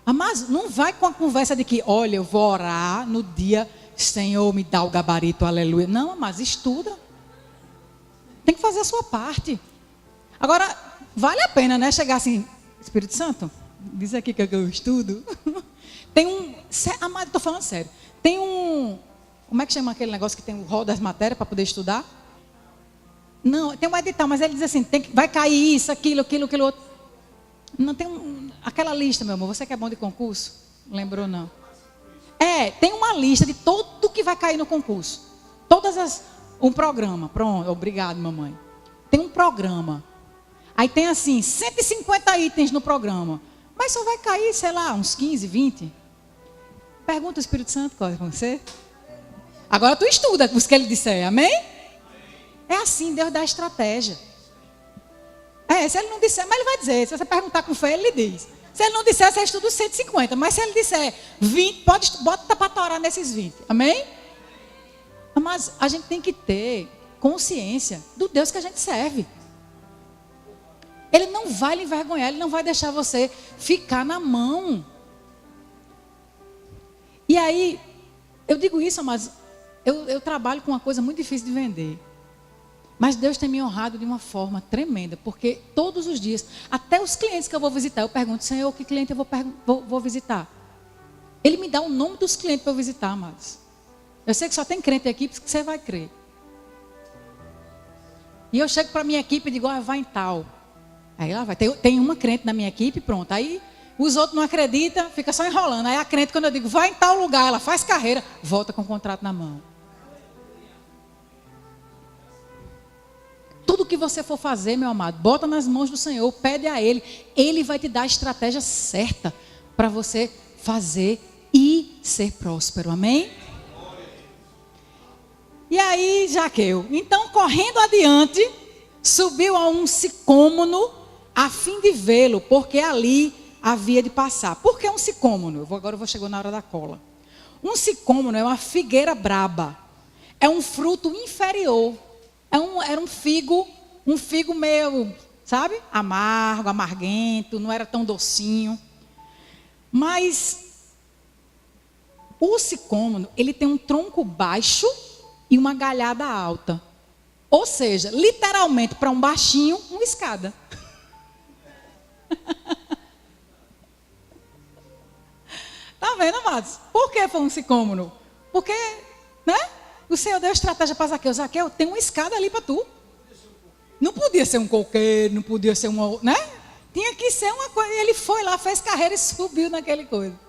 Mas não vai com a conversa de que, olha, eu vou orar no dia, Senhor, me dá o gabarito, aleluia. Não, mas estuda. Tem que fazer a sua parte. Agora, vale a pena, né? Chegar assim, Espírito Santo, diz aqui que eu estudo. Tem um... Amado, estou falando sério. Tem um... Como é que chama aquele negócio que tem o rol das matérias para poder estudar? Não, tem um edital, mas ele diz assim, vai cair isso, aquilo outro. Não tem aquela lista, meu amor. Você que é bom de concurso? Lembrou, não? Tem uma lista de tudo que vai cair no concurso. Um programa. Pronto, obrigado, mamãe. Tem um programa. Aí tem assim, 150 itens no programa. Mas só vai cair, sei lá, uns 15, 20. Pergunta o Espírito Santo, qual é você? Agora tu estuda os que ele disser, amém? É assim, Deus dá estratégia. Se ele não disser, mas ele vai dizer. Se você perguntar com fé, ele diz. Se ele não disser, você estuda os 150. Mas se ele disser 20, bota para torar nesses 20. Amém? Mas a gente tem que ter consciência do Deus que a gente serve. Ele não vai lhe envergonhar, Ele não vai deixar você ficar na mão. E aí, eu digo isso, mas eu trabalho com uma coisa muito difícil de vender. Mas Deus tem me honrado de uma forma tremenda, porque todos os dias, até os clientes que eu vou visitar, eu pergunto, Senhor, que cliente eu vou visitar? Ele me dá o nome dos clientes para eu visitar, amados. Eu sei que só tem crente aqui, porque você vai crer. E eu chego para a minha equipe e digo, vai em tal. Aí lá vai, tem uma crente na minha equipe, pronto. Aí os outros não acreditam, fica só enrolando. Aí a crente, quando eu digo, vai em tal lugar, ela faz carreira, volta com o contrato na mão. Tudo que você for fazer, meu amado, bota nas mãos do Senhor, pede a Ele. Ele vai te dar a estratégia certa para você fazer e ser próspero, amém? E aí, Zaqueu, então correndo adiante, subiu a um sicômono a fim de vê-lo, porque ali havia de passar. Por que um sicômono? Agora eu vou chegar na hora da cola. Um sicômono é uma figueira braba. É um fruto inferior. Era um figo meio, sabe? Amargo, amarguento, não era tão docinho. Mas o sicômono, ele tem um tronco baixo e uma galhada alta. Ou seja, literalmente, para um baixinho, uma escada. Tá vendo, amados? Por que foi um sicômono? Porque, né? O Senhor deu estratégia para Zaqueu. Zaqueu, tem uma escada ali para tu. Não podia ser um coqueiro, não podia ser uma, né? Tinha que ser uma coisa. Ele foi lá, fez carreira e subiu naquele coisa.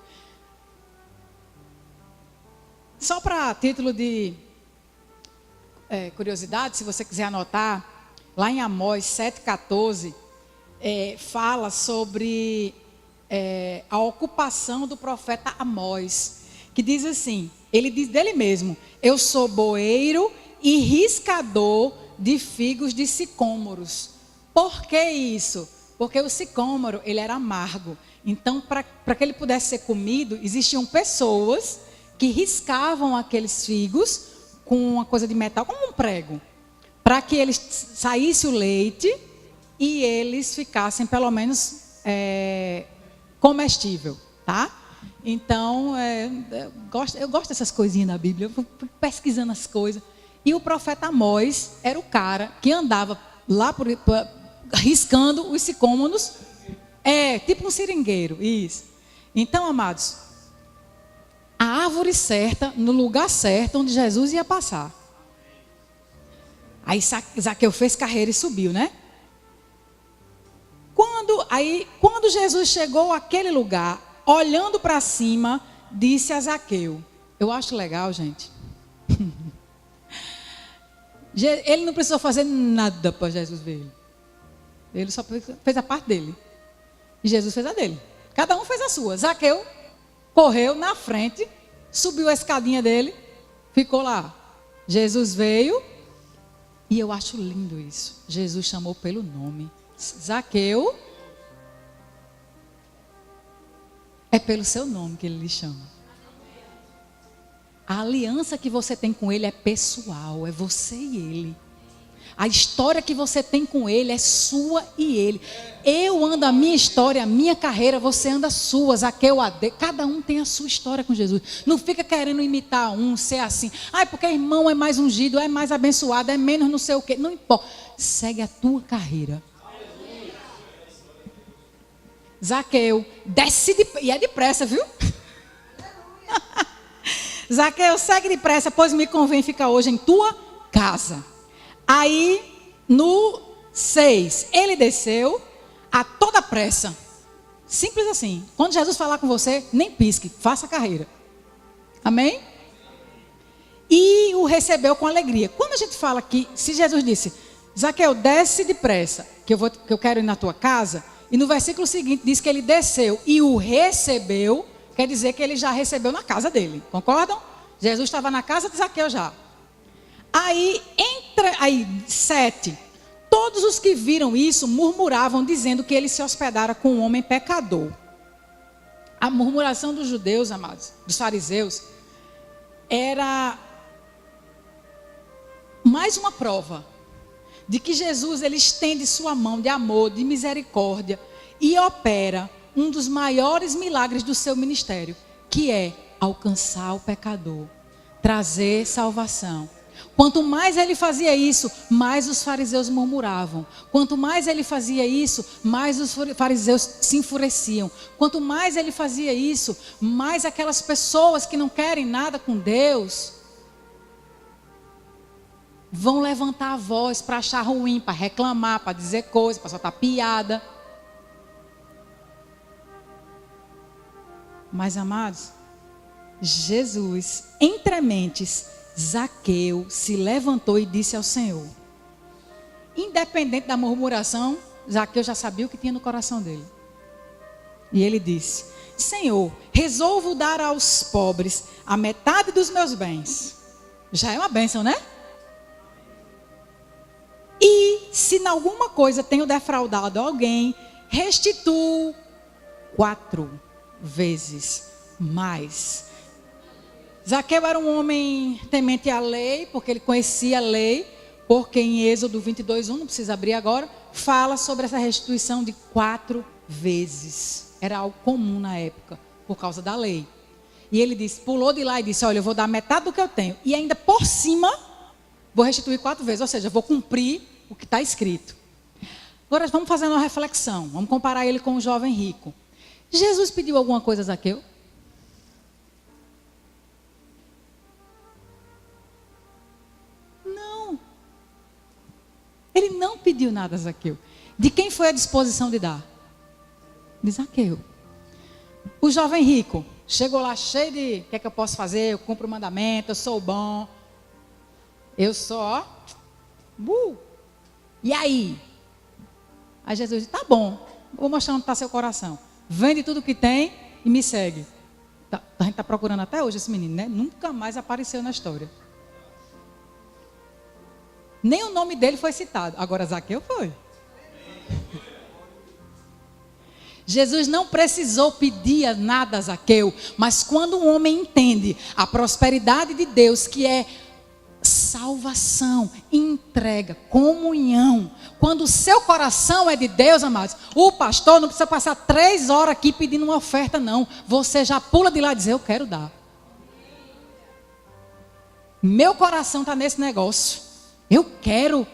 Só para título de curiosidade, se você quiser anotar, lá em Amós 7,14, fala sobre a ocupação do profeta Amós, que diz assim, ele diz dele mesmo, eu sou boeiro e riscador de figos de sicômoros. Por que isso? Porque o sicômoro, ele era amargo. Então, para que ele pudesse ser comido, existiam pessoas que riscavam aqueles figos com uma coisa de metal, como um prego, para que eles saísse o leite e eles ficassem pelo menos comestível, tá? Então, eu gosto dessas coisinhas na Bíblia, eu vou pesquisando as coisas. E o profeta Amós era o cara que andava lá riscando os sicômoros, tipo um seringueiro, isso. Então, amados, a árvore certa, no lugar certo, onde Jesus ia passar. Aí Zaqueu fez carreira e subiu, né? Quando Jesus chegou àquele lugar, olhando para cima, disse a Zaqueu, eu acho legal, gente. Ele não precisou fazer nada para Jesus ver ele. Ele só fez a parte dele. E Jesus fez a dele. Cada um fez a sua. Zaqueu correu na frente, subiu a escadinha dele, ficou lá. Jesus veio, e eu acho lindo isso. Jesus chamou pelo nome. Zaqueu, é pelo seu nome que ele lhe chama. A aliança que você tem com ele é pessoal, é você e ele. A história que você tem com ele é sua e ele. Eu ando a minha história, a minha carreira, você anda a sua. Zaqueu, cada um tem a sua história com Jesus. Não fica querendo imitar ser assim. Porque irmão é mais ungido, é mais abençoado, é menos não sei o quê. Não importa. Segue a tua carreira. Zaqueu, desce e é depressa, viu? Zaqueu, segue depressa, pois me convém ficar hoje em tua casa. Aí, no 6, ele desceu a toda pressa. Simples assim. Quando Jesus falar com você, nem pisque, faça carreira. Amém? E o recebeu com alegria. Quando a gente fala que, se Jesus disse, Zaqueu, desce depressa, que eu quero ir na tua casa, e no versículo seguinte diz que ele desceu e o recebeu, quer dizer que ele já recebeu na casa dele. Concordam? Jesus estava na casa de Zaqueu já. Aí 7. Todos os que viram isso murmuravam, dizendo que ele se hospedara com um homem pecador. A murmuração dos judeus, amados, dos fariseus, era mais uma prova de que Jesus, ele estende sua mão de amor, de misericórdia e opera um dos maiores milagres do seu ministério, que é alcançar o pecador, trazer salvação. Quanto mais ele fazia isso, mais os fariseus murmuravam. Quanto mais ele fazia isso, mais os fariseus se enfureciam. Quanto mais ele fazia isso, mais aquelas pessoas que não querem nada com Deus vão levantar a voz para achar ruim, para reclamar, para dizer coisas, para soltar piada. Mas, amados, Jesus, entre mentes, Zaqueu se levantou e disse ao Senhor. Independente da murmuração, Zaqueu já sabia o que tinha no coração dele. E ele disse, Senhor, resolvo dar aos pobres a metade dos meus bens. Já é uma bênção, né? E se em alguma coisa tenho defraudado alguém, restituo 4 vezes mais. Zaqueu era um homem temente à lei, porque ele conhecia a lei, porque em Êxodo 22:1, não precisa abrir agora, fala sobre essa restituição de 4 vezes. Era algo comum na época, por causa da lei. E ele disse, pulou de lá e disse, olha, eu vou dar metade do que eu tenho. E ainda por cima, vou restituir 4 vezes, ou seja, vou cumprir o que está escrito. Agora vamos fazer uma reflexão, vamos comparar ele com o jovem rico. Jesus pediu alguma coisa a Zaqueu? Não. Ele não pediu nada a Zaqueu. De quem foi a disposição de dar? De Zaqueu. O jovem rico chegou lá cheio de, o que é que eu posso fazer? Eu cumpro o mandamento, eu sou bom. Eu sou, E aí? Aí Jesus disse, tá bom, vou mostrar onde está seu coração. Vende tudo que tem e me segue. A gente está procurando até hoje esse menino, né? Nunca mais apareceu na história. Nem o nome dele foi citado. Agora Zaqueu foi. Jesus não precisou pedir nada a Zaqueu, mas quando um homem entende a prosperidade de Deus, que é salvação, entrega, comunhão. Quando o seu coração é de Deus, amados, o pastor não precisa passar 3 horas aqui pedindo uma oferta, não. Você já pula de lá e diz: eu quero dar. Meu coração está nesse negócio. Eu quero.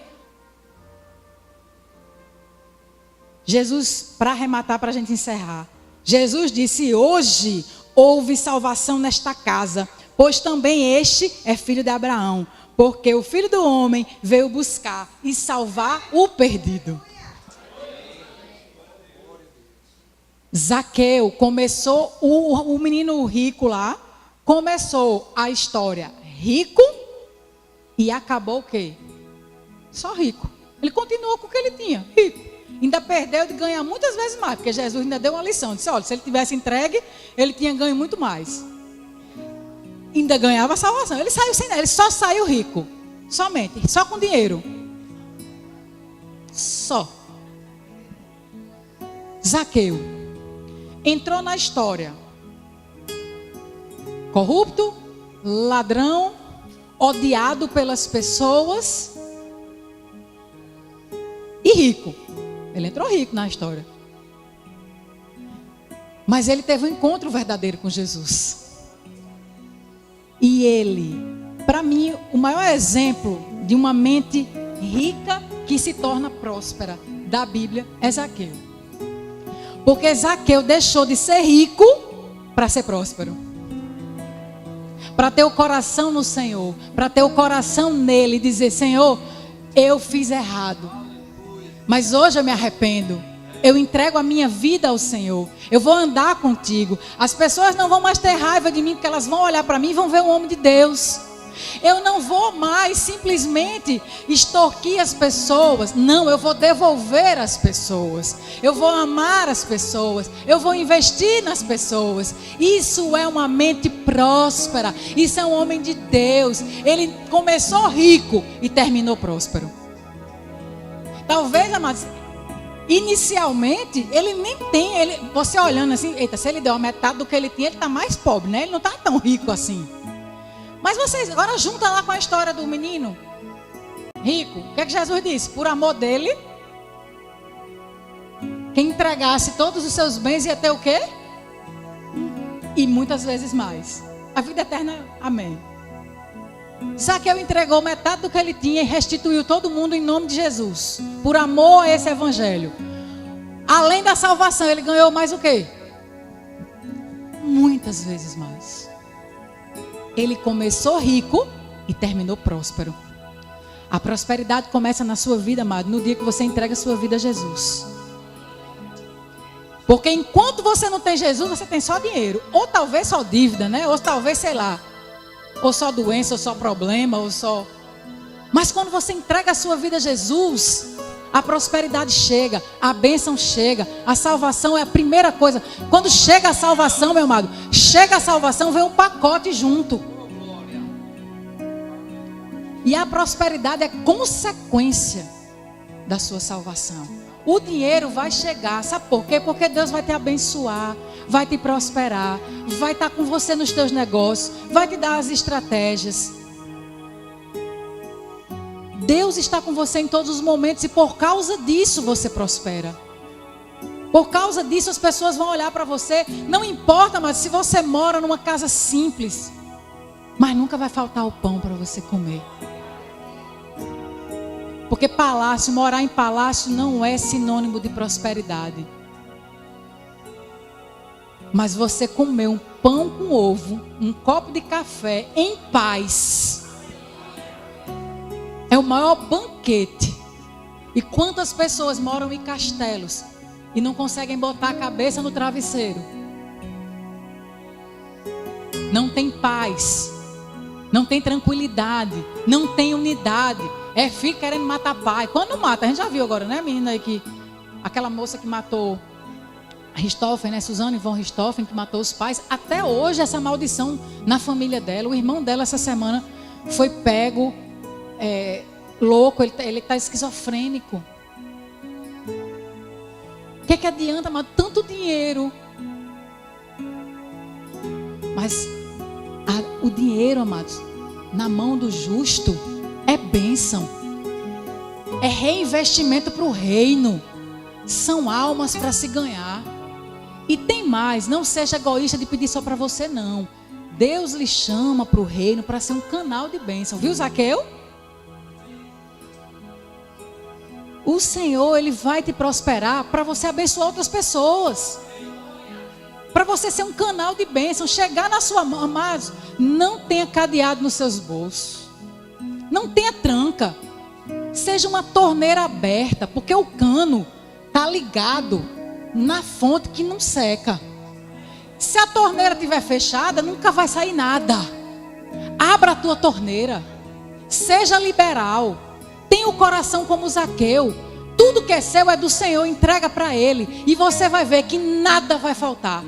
Jesus, para arrematar, para a gente encerrar, Jesus disse: hoje houve salvação nesta casa, pois também este é filho de Abraão, porque o Filho do Homem veio buscar e salvar o perdido. Zaqueu começou, o menino rico lá, começou a história rico e acabou o quê? Só rico. Ele continuou com o que ele tinha, rico. Ainda perdeu de ganhar muitas vezes mais, porque Jesus ainda deu uma lição. Disse: olha, se ele tivesse entregue, ele tinha ganho muito mais. Ainda ganhava a salvação. Ele saiu sem nada, ele só saiu rico. Somente, só com dinheiro. Só. Zaqueu entrou na história. Corrupto, ladrão, odiado pelas pessoas e rico. Ele entrou rico na história. Mas ele teve um encontro verdadeiro com Jesus. E ele, para mim, o maior exemplo de uma mente rica que se torna próspera da Bíblia é Zaqueu. Porque Zaqueu deixou de ser rico para ser próspero. Para ter o coração no Senhor, para ter o coração nele e dizer: Senhor, eu fiz errado, mas hoje eu me arrependo. Eu entrego a minha vida ao Senhor. Eu vou andar contigo. As pessoas não vão mais ter raiva de mim, porque elas vão olhar para mim e vão ver um homem de Deus. Eu não vou mais simplesmente extorquir as pessoas. Não, eu vou devolver as pessoas. Eu vou amar as pessoas. Eu vou investir nas pessoas. Isso é uma mente próspera. Isso é um homem de Deus. Ele começou rico e terminou próspero. Talvez, amados, inicialmente ele nem tem, você olhando assim, eita, se ele deu a metade do que ele tinha, ele está mais pobre, né? Ele não está tão rico assim. Mas vocês agora junta lá com a história do menino rico. O que é que Jesus disse? Por amor dele, quem entregasse todos os seus bens ia ter o quê? E muitas vezes mais. A vida eterna, amém. Zaqueu entregou metade do que ele tinha e restituiu todo mundo em nome de Jesus. Por amor a esse evangelho. Além da salvação, ele ganhou mais o quê? Muitas vezes mais. Ele começou rico e terminou próspero. A prosperidade começa na sua vida, amado, no dia que você entrega a sua vida a Jesus. Porque enquanto você não tem Jesus, você tem só dinheiro. Ou talvez só dívida, né? Ou talvez, sei lá, ou só doença, ou só problema, ou só... Mas quando você entrega a sua vida a Jesus, a prosperidade chega, a bênção chega, a salvação é a primeira coisa. Quando chega a salvação, meu amado, chega a salvação, vem um pacote junto. E a prosperidade é consequência da sua salvação. O dinheiro vai chegar, sabe por quê? Porque Deus vai te abençoar, vai te prosperar, vai estar com você nos teus negócios, vai te dar as estratégias. Deus está com você em todos os momentos e por causa disso você prospera. Por causa disso as pessoas vão olhar para você, não importa, mas se você mora numa casa simples, mas nunca vai faltar o pão para você comer. Porque palácio, morar em palácio não é sinônimo de prosperidade. Mas você comer um pão com ovo, um copo de café em paz, é o maior banquete. E quantas pessoas moram em castelos e não conseguem botar a cabeça no travesseiro? Não tem paz, não tem tranquilidade, não tem unidade. É filho querendo matar pai. Quando mata, a gente já viu agora, né, menina aí que... Aquela moça que matou Richthofen, né, Suzane von Richthofen, que matou os pais. Até hoje essa maldição na família dela. O irmão dela essa semana foi pego, louco, ele está esquizofrênico. O que adianta, amado? Tanto dinheiro. Mas o dinheiro, amados, na mão do justo é bênção. É reinvestimento para o reino. São almas para se ganhar. E tem mais, não seja egoísta de pedir só para você, não. Deus lhe chama para o reino para ser um canal de bênção. Viu, Zaqueu? O Senhor, Ele vai te prosperar para você abençoar outras pessoas. Para você ser um canal de bênção. Chegar na sua mão, amados, não tenha cadeado nos seus bolsos. Não tenha tranca. Seja uma torneira aberta, porque o cano está ligado na fonte que não seca. Se a torneira estiver fechada, nunca vai sair nada. Abra a tua torneira. Seja liberal. Tenha o coração como Zaqueu. Tudo que é seu é do Senhor, entrega para Ele. E você vai ver que nada vai faltar.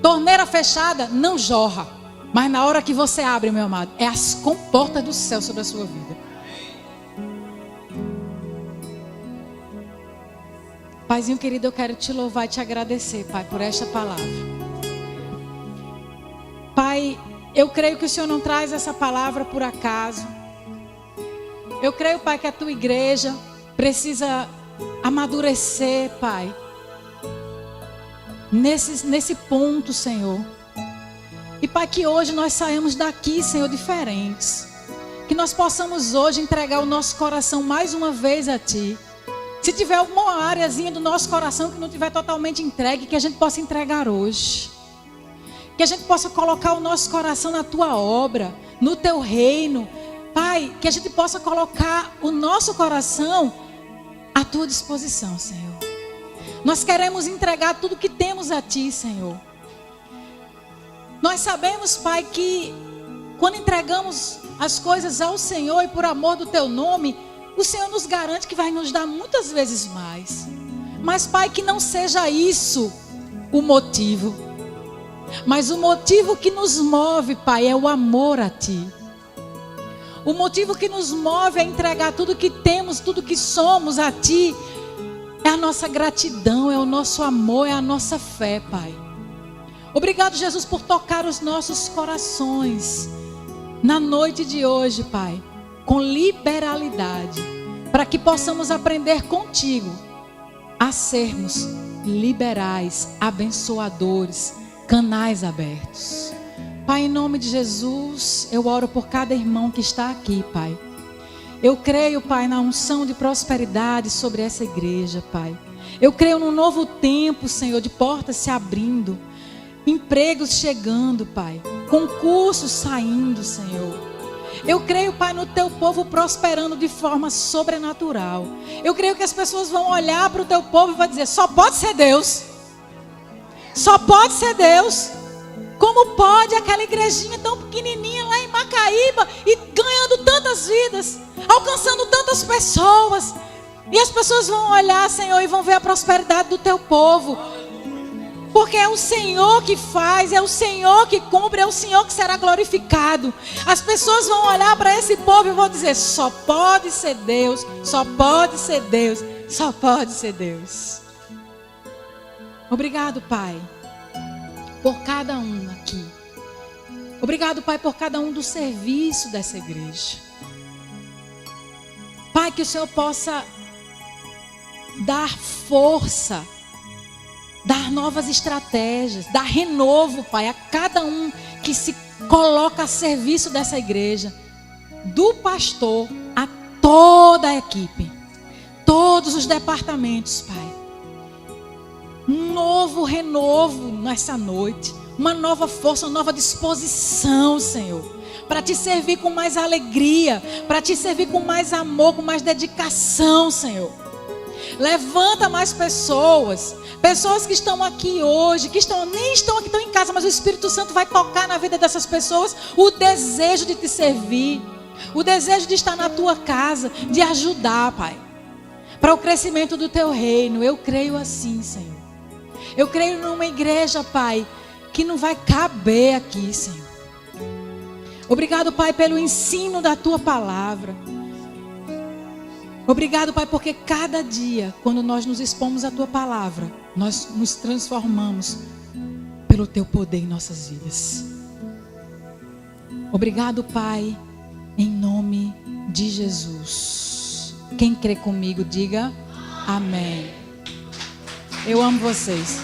Torneira fechada não jorra. Mas na hora que você abre, meu amado, é as comportas do céu sobre a sua vida. Paizinho querido, eu quero te louvar e te agradecer, Pai, por esta palavra. Pai, eu creio que o Senhor não traz essa palavra por acaso. Eu creio, Pai, que a tua igreja precisa amadurecer, Pai. Nesse ponto, Senhor. E, Pai, que hoje nós saímos daqui, Senhor, diferentes. Que nós possamos hoje entregar o nosso coração mais uma vez a Ti. Se tiver alguma areazinha do nosso coração que não estiver totalmente entregue, que a gente possa entregar hoje. Que a gente possa colocar o nosso coração na Tua obra, no Teu reino. Pai, que a gente possa colocar o nosso coração à Tua disposição, Senhor. Nós queremos entregar tudo que temos a Ti, Senhor. Nós sabemos, Pai, que quando entregamos as coisas ao Senhor e por amor do Teu nome, o Senhor nos garante que vai nos dar muitas vezes mais. Mas, Pai, que não seja isso o motivo. Mas o motivo que nos move, Pai, é o amor a Ti. O motivo que nos move a entregar tudo que temos, tudo que somos a Ti, é a nossa gratidão, é o nosso amor, é a nossa fé, Pai. Obrigado, Jesus, por tocar os nossos corações na noite de hoje, Pai, com liberalidade, para que possamos aprender contigo a sermos liberais, abençoadores, canais abertos. Pai, em nome de Jesus, eu oro por cada irmão que está aqui, Pai. Eu creio, Pai, na unção de prosperidade sobre essa igreja, Pai. Eu creio num novo tempo, Senhor, de portas se abrindo, empregos chegando, Pai, concursos saindo, Senhor. Eu creio, Pai, no Teu povo prosperando de forma sobrenatural. Eu creio que as pessoas vão olhar para o Teu povo e vão dizer: só pode ser Deus. Só pode ser Deus. Como pode aquela igrejinha tão pequenininha lá em Macaíba e ganhando tantas vidas, alcançando tantas pessoas. E as pessoas vão olhar, Senhor, e vão ver a prosperidade do Teu povo. Porque é o Senhor que faz, é o Senhor que cumpre, é o Senhor que será glorificado. As pessoas vão olhar para esse povo e vão dizer: só pode ser Deus, só pode ser Deus, só pode ser Deus. Obrigado, Pai, por cada um aqui. Obrigado, Pai, por cada um do serviço dessa igreja. Pai, que o Senhor possa dar força, dar novas estratégias, dar renovo, Pai, a cada um que se coloca a serviço dessa igreja, do pastor a toda a equipe, todos os departamentos, Pai. Um novo renovo nessa noite, uma nova força, uma nova disposição, Senhor, para Te servir com mais alegria, para Te servir com mais amor, com mais dedicação, Senhor. Levanta mais pessoas que estão aqui hoje, que nem estão aqui, estão em casa, mas o Espírito Santo vai tocar na vida dessas pessoas o desejo de Te servir, o desejo de estar na Tua casa, de ajudar, Pai, para o crescimento do Teu reino. Eu creio assim, Senhor. Eu creio numa igreja, Pai, que não vai caber aqui, Senhor. Obrigado, Pai, pelo ensino da Tua palavra. Obrigado, Pai, porque cada dia, quando nós nos expomos à Tua palavra, nós nos transformamos pelo Teu poder em nossas vidas. Obrigado, Pai, em nome de Jesus. Quem crê comigo, diga amém. Eu amo vocês.